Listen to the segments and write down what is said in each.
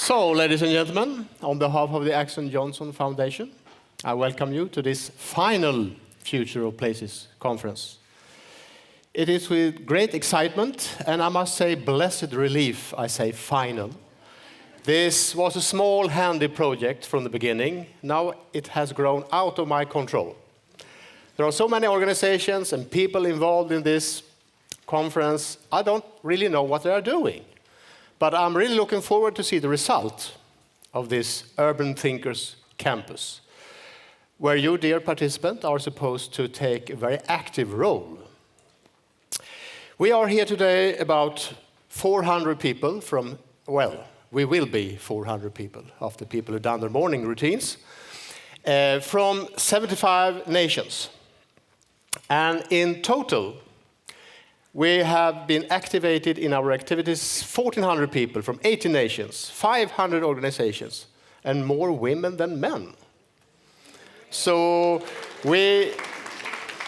So, ladies and gentlemen, on behalf of the Axon Johnson Foundation, I welcome you to this final Future of Places conference. It is with great excitement, and I must say blessed relief, I say final. This was a small, handy project from the beginning. Now it has grown out of my control. There are so many organizations and people involved in this conference, I don't really know what they are doing. But I'm really looking forward to see the result of this Urban Thinkers Campus, where you, dear participants, are supposed to take a very active role. We are here today about 400 people from, well, we will be 400 people after people have done their morning routines, from 75 nations. And in total, we have been activated in our activities 1,400 people from 80 nations, 500 organizations, and more women than men. So we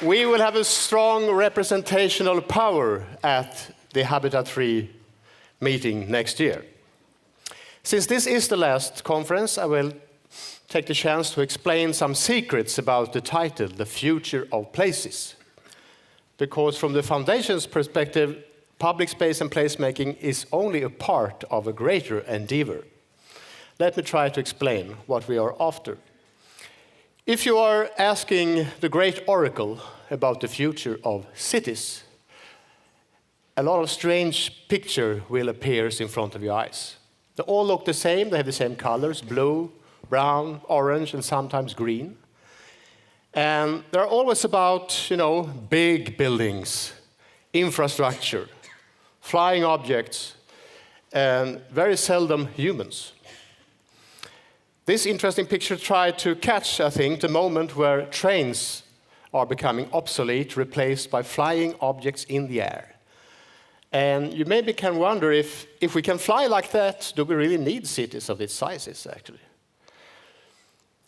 will have a strong representational power at the Habitat 3 meeting next year. Since this is the last conference, I will take the chance to explain some secrets about the title, The Future of Places. Because from the Foundation's perspective, public space and placemaking is only a part of a greater endeavor. Let me try to explain what we are after. If you are asking the great oracle about the future of cities, a lot of strange picture will appear in front of your eyes. They all look the same, they have the same colors, blue, brown, orange, and sometimes green. And they're always about, big buildings, infrastructure, flying objects, and very seldom humans. This interesting picture tried to catch, I think, the moment where trains are becoming obsolete, replaced by flying objects in the air. And you maybe can wonder if we can fly like that, do we really need cities of these sizes, actually?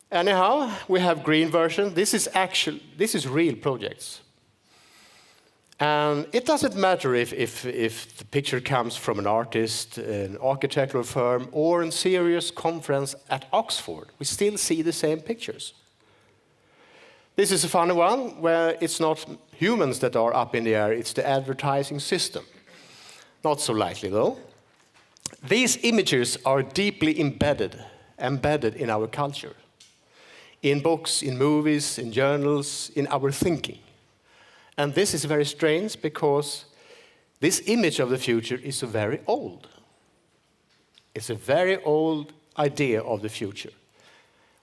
Anyhow, we have green version. This is real projects. And it doesn't matter if the picture comes from an artist, an architectural firm, or a serious conference at Oxford. We still see the same pictures. This is a funny one where it's not humans that are up in the air, it's the advertising system. Not so likely, though. These images are deeply embedded in our culture. In books, in movies, in journals, in our thinking. And this is very strange because this image of the future is very old. It's a very old idea of the future.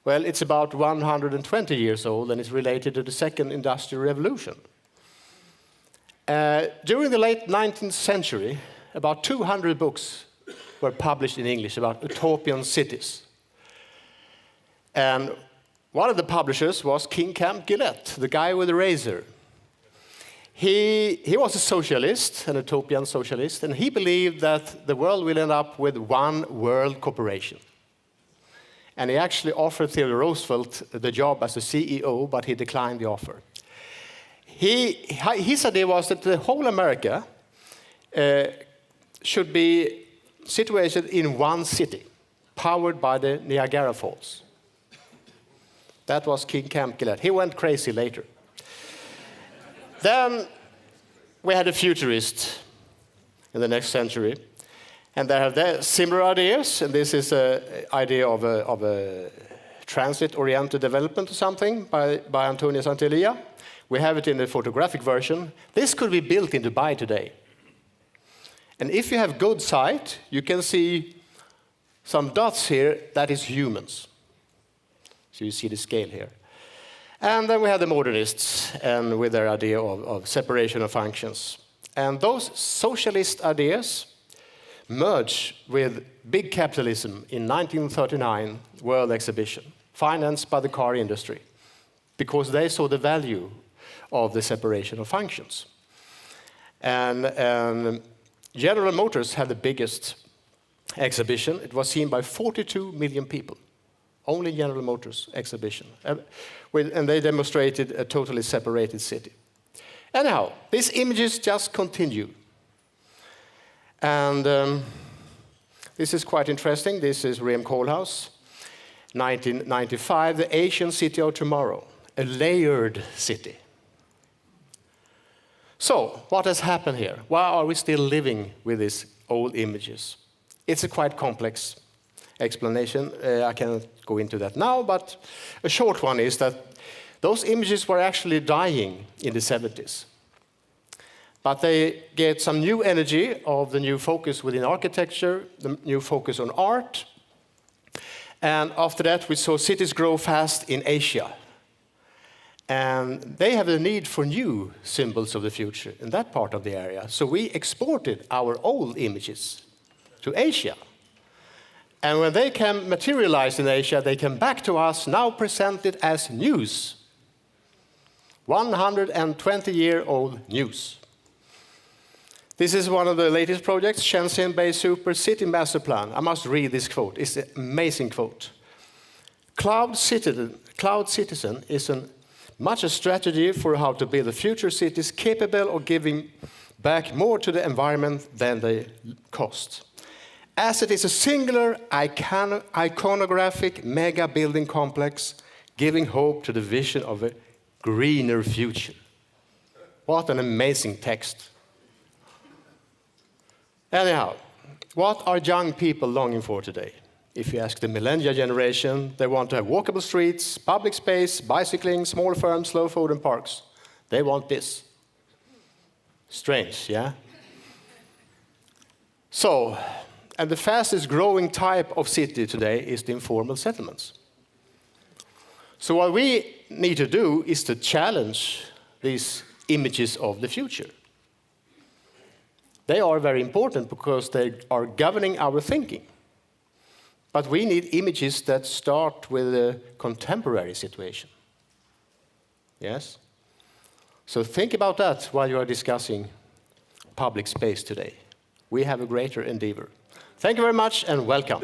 Well, it's about 120 years old and it's related to the Second Industrial Revolution. During the late 19th century, about 200 books were published in English about utopian cities. And one of the publishers was King Camp Gillett, the guy with the razor. He was a socialist, an utopian socialist, and he believed that the world will end up with one world corporation. And he actually offered Theodore Roosevelt the job as a CEO, but he declined the offer. His idea was that the whole America should be situated in one city, powered by the Niagara Falls. That was King Camp Gillett. He went crazy later. Then we had a futurist in the next century. And they have similar ideas. And this is an idea of a transit-oriented development or something by Antonius Antonia. We have it in the photographic version. This could be built in Dubai today. And if you have good sight, you can see some dots here, that is humans. So you see the scale here. And then we have the modernists and with their idea of separation of functions. And those socialist ideas merge with big capitalism in 1939 World Exhibition, financed by the car industry, because they saw the value of the separation of functions. And General Motors had the biggest exhibition. It was seen by 42 million people. Only General Motors exhibition. And they demonstrated a totally separated city. Anyhow, these images just continue. And This is quite interesting. This is Rem Koolhaas, 1995, the Asian city of tomorrow, a layered city. So, what has happened here? Why are we still living with these old images? It's a quite complex explanation. I cannot go into that now, but a short one is that those images were actually dying in the 70s. But they get some new energy of the new focus within architecture, the new focus on art. And after that, we saw cities grow fast in Asia. And they have a need for new symbols of the future in that part of the area. So we exported our old images to Asia. And when they can materialize in Asia, they come back to us, now presented as news. 120-year-old news. This is one of the latest projects, Shenzhen Bay Super City Master Plan. I must read this quote. It's an amazing quote. Cloud Citizen is much a strategy for how to build a future cities capable of giving back more to the environment than they cost. As it is a singular, iconographic mega building complex, giving hope to the vision of a greener future. What an amazing text. Anyhow, what are young people longing for today? If you ask the millennial generation, they want to have walkable streets, public space, bicycling, small firms, slow food, and parks. They want this. Strange, yeah? So, and the fastest growing type of city today is the informal settlements. So what we need to do is to challenge these images of the future. They are very important because they are governing our thinking. But we need images that start with a contemporary situation. Yes? So think about that while you are discussing public space today. We have a greater endeavor. Thank you very much and welcome.